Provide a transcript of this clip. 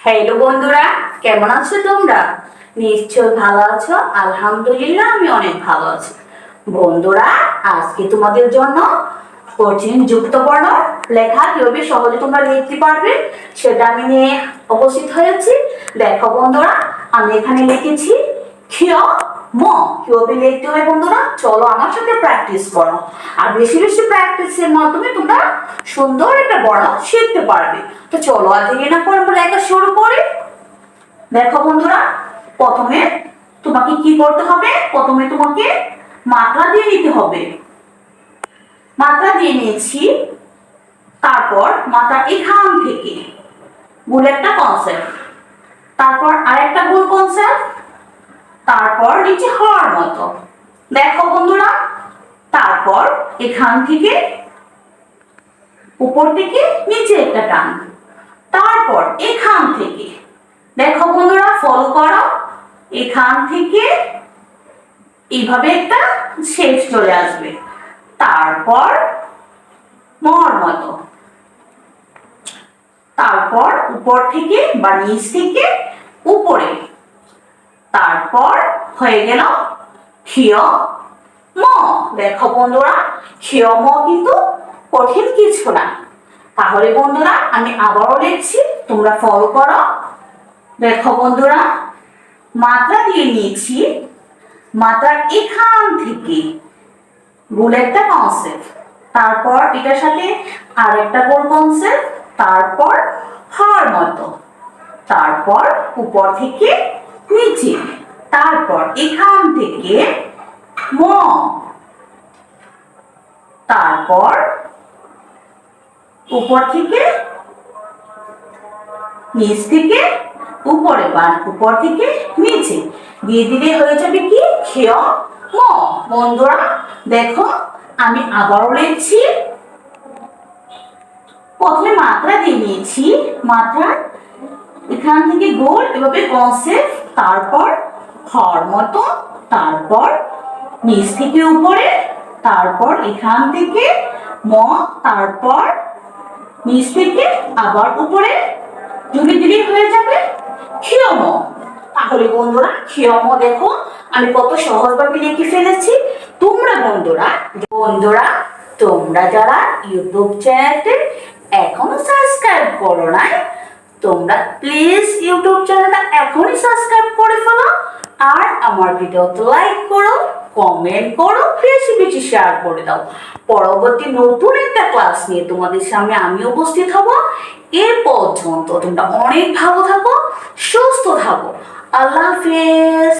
Hello বন্ধুরা, কেমন আছো তোমরা? নিশ্চয় ভালো আছো। আলহামদুলিল্লাহ, আমি অনেক ভালো আছি। বন্ধুরা, আজকে তোমাদের জন্য কঠিন যুক্ত বর্ণ লেখা কিভাবে সহজে তোমরা লিখতে পারবে সেটা আমি নিয়ে উপস্থিত হয়েছি। দেখো বন্ধুরা, আমি এখানে লিখেছি ক্ষিয় ম। কিভাবে লিখতে হয় বন্ধুরা, চলো আমার সাথে প্র্যাকটিস করো। আর বেশি বেশি প্র্যাকটিসের মাধ্যমে তোমরা সুন্দর একটা বর্ণ শিখতে পারবে। তো চলো আর দেরি না করে আমরা লেখা শুরু করি। দেখো বন্ধুরা, প্রথমে তোমাকে কি করতে হবে? প্রথমে তোমাকে মাত্রা দিয়ে নিতে হবে। মাত্রা দিয়ে নিয়েছি, তারপর মাত্রা এখান থেকে ভুল একটা কনসেপ্ট, তারপর আরেকটা ভুল কনসেপ্ট, তারপর নিচে হওয়ার মতো। দেখো বন্ধুরা, তারপর এখান থেকে উপর থেকে নিচে একটা টান, তারপর এখান থেকে দেখো বন্ধুরা, ফলো করো, এখান থেকে এইভাবে একটা শেপ চলে আসবে, তারপর মর মতো, তারপর উপর থেকে বা নিচ থেকে উপরে, তারপর হয়ে গেল ক্ষিয় ম। দেখো বন্ধুরা, ক্ষিয় ম কিন্তু কঠিন কিছু না। তাহলে বন্ধুরা, আমি আবারও লিখছি, তোমরা ফলো করো। দেখো বন্ধুরা, মাত্রা দিয়ে নিয়েছি, মাত্রার এখান থেকে ভুল একটা কনসেপ্ট, তারপর এটার সাথে আরেকটা ভুল কনসেপ্ট, তারপর হওয়ার মতো, তারপর উপর থেকে নিচে, তারপর এখান থেকে ম, তারপর উপর থেকে নিচ থেকে উপরে বা উপর থেকে নিচে দিয়ে দিলে হয়ে যাবে কি ক্ষিয় ম। বন্ধুরা দেখো, আমি আবারও লিখছি। প্রথমে মাত্রা দিয়ে নিয়েছি, মাত্রা এখান থেকে গোল এভাবে কনসেপ্ট, তারপর হর মতো, তারপর নিচ থেকে উপরে, তারপর এখান থেকে ম, তারপর নিচ থেকে আবার উপরে, জুড়ে দিলে হয়ে যাবে ক্ষিয়ম। তাহলে বন্ধুরা, ক্ষিয়ম দেখো আমি কত সহজভাবে লিখে ফেলেছি। তোমরা বন্ধুরা তোমরা যারা ইউটিউব চ্যানেলটি এখনো সাবস্ক্রাইব করো নাই, তোমরা প্লিজ ইউটিউব চ্যানেলটা এখনই সাবস্ক্রাইব করে ফেলো। আর আমার ভিডিওতে লাইক করো, কমেন্ট করো, বেশি বেশি শেয়ার করে দাও। পরবর্তী নতুন একটা ক্লাস নিয়ে তোমাদের সামনে আমি উপস্থিত হব। এর পর্যন্ত তোমরা অনেক ভালো থাকো, সুস্থ থাকো। আল্লাহ হাফেজ।